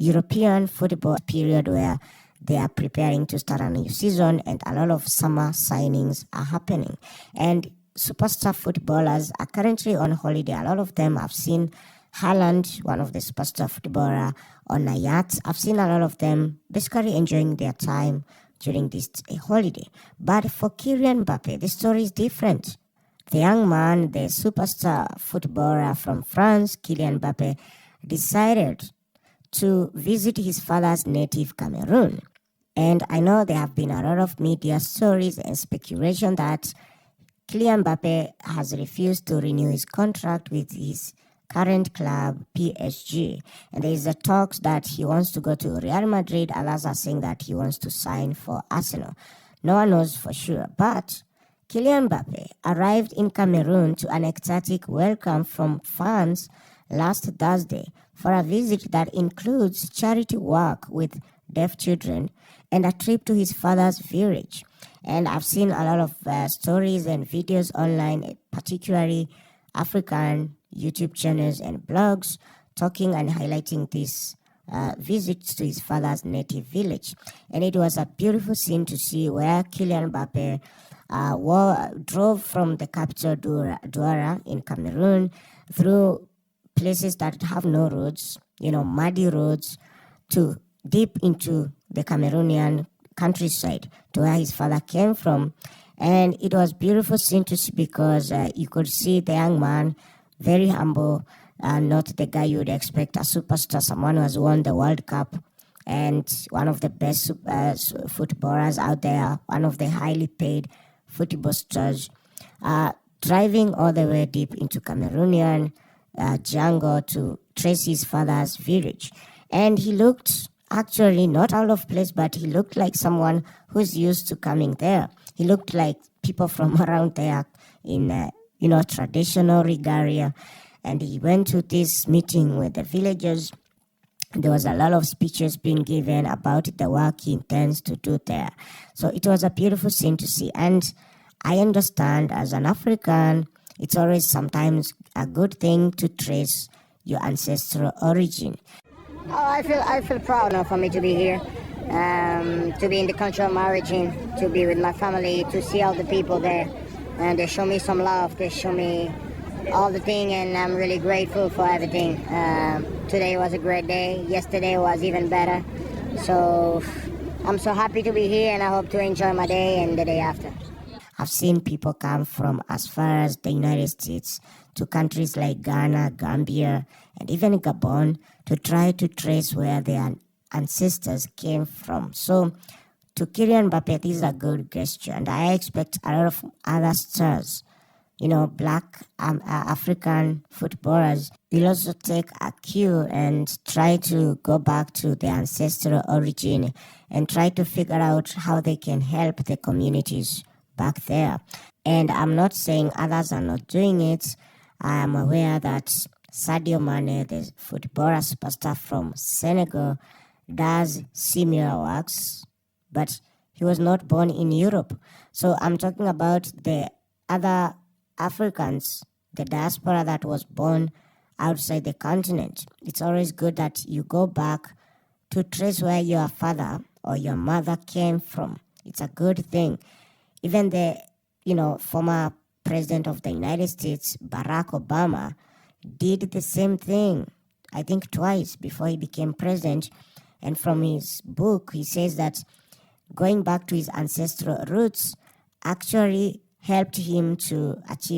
European football period where they are preparing to start a new season and a lot of summer signings are happening. And superstar footballers are currently on holiday. A lot of them, I've seen Haaland, one of the superstar footballer, on a yacht. I've seen a lot of them basically enjoying their time during this holiday. But for Kylian Mbappe, the story is different. The young man, the superstar footballer from France, Kylian Mbappe, decided to visit his father's native Cameroon. And I know there have been a lot of media stories and speculation that Kylian Mbappe has refused to renew his contract with his current club, PSG. And there is a talk that he wants to go to Real Madrid. Others are saying that he wants to sign for Arsenal. No one knows for sure. But Kylian Mbappe arrived in Cameroon to an ecstatic welcome from fans last Thursday for a visit that includes charity work with deaf children and a trip to his father's village. And I've seen a lot of stories and videos online, particularly African YouTube channels and blogs, talking and highlighting this visit to his father's native village. And it was a beautiful scene to see where Kylian Mbappe drove from the capital Douala in Cameroon through places that have no roads, muddy roads, to deep into the Cameroonian countryside to where his father came from. And it was beautiful scene to see because you could see the young man, very humble, not the guy you would expect, a superstar, someone who has won the World Cup and one of the best footballers out there, one of the highly paid football stars, driving all the way deep into Cameroonian jungle to trace his father's village. And he looked actually not out of place, but he looked like someone who's used to coming there. He looked like people from around there in, traditional regalia. And he went to this meeting with the villagers. There was a lot of speeches being given about the work he intends to do there. So it was a beautiful scene to see. And I understand as an African, it's always sometimes a good thing to trace your ancestral origin. Oh, I feel proud now for me to be here, to be in the country of my origin, to be with my family, to see all the people there, and they show me some love. They show me all the thing, and I'm really grateful for everything. Today was a great day. Yesterday was even better. So I'm so happy to be here, and I hope to enjoy my day and the day after. I've seen people come from as far as the United States to countries like Ghana, Gambia, and even Gabon to try to trace where their ancestors came from. So to Kylian Mbappe, this is a good gesture, and I expect a lot of other stars, black African footballers will also take a cue and try to go back to their ancestral origin and try to figure out how they can help the communities back there. And I'm not saying others are not doing it. I am aware that Sadio Mane, the footballer superstar from Senegal, does similar works, but he was not born in Europe. So I'm talking about the other Africans, the diaspora that was born outside the continent. It's always good that you go back to trace where your father or your mother came from. It's a good thing. Even the, former president of the United States, Barack Obama, did the same thing, I think twice before he became president. And from his book, he says that going back to his ancestral roots actually helped him to achieve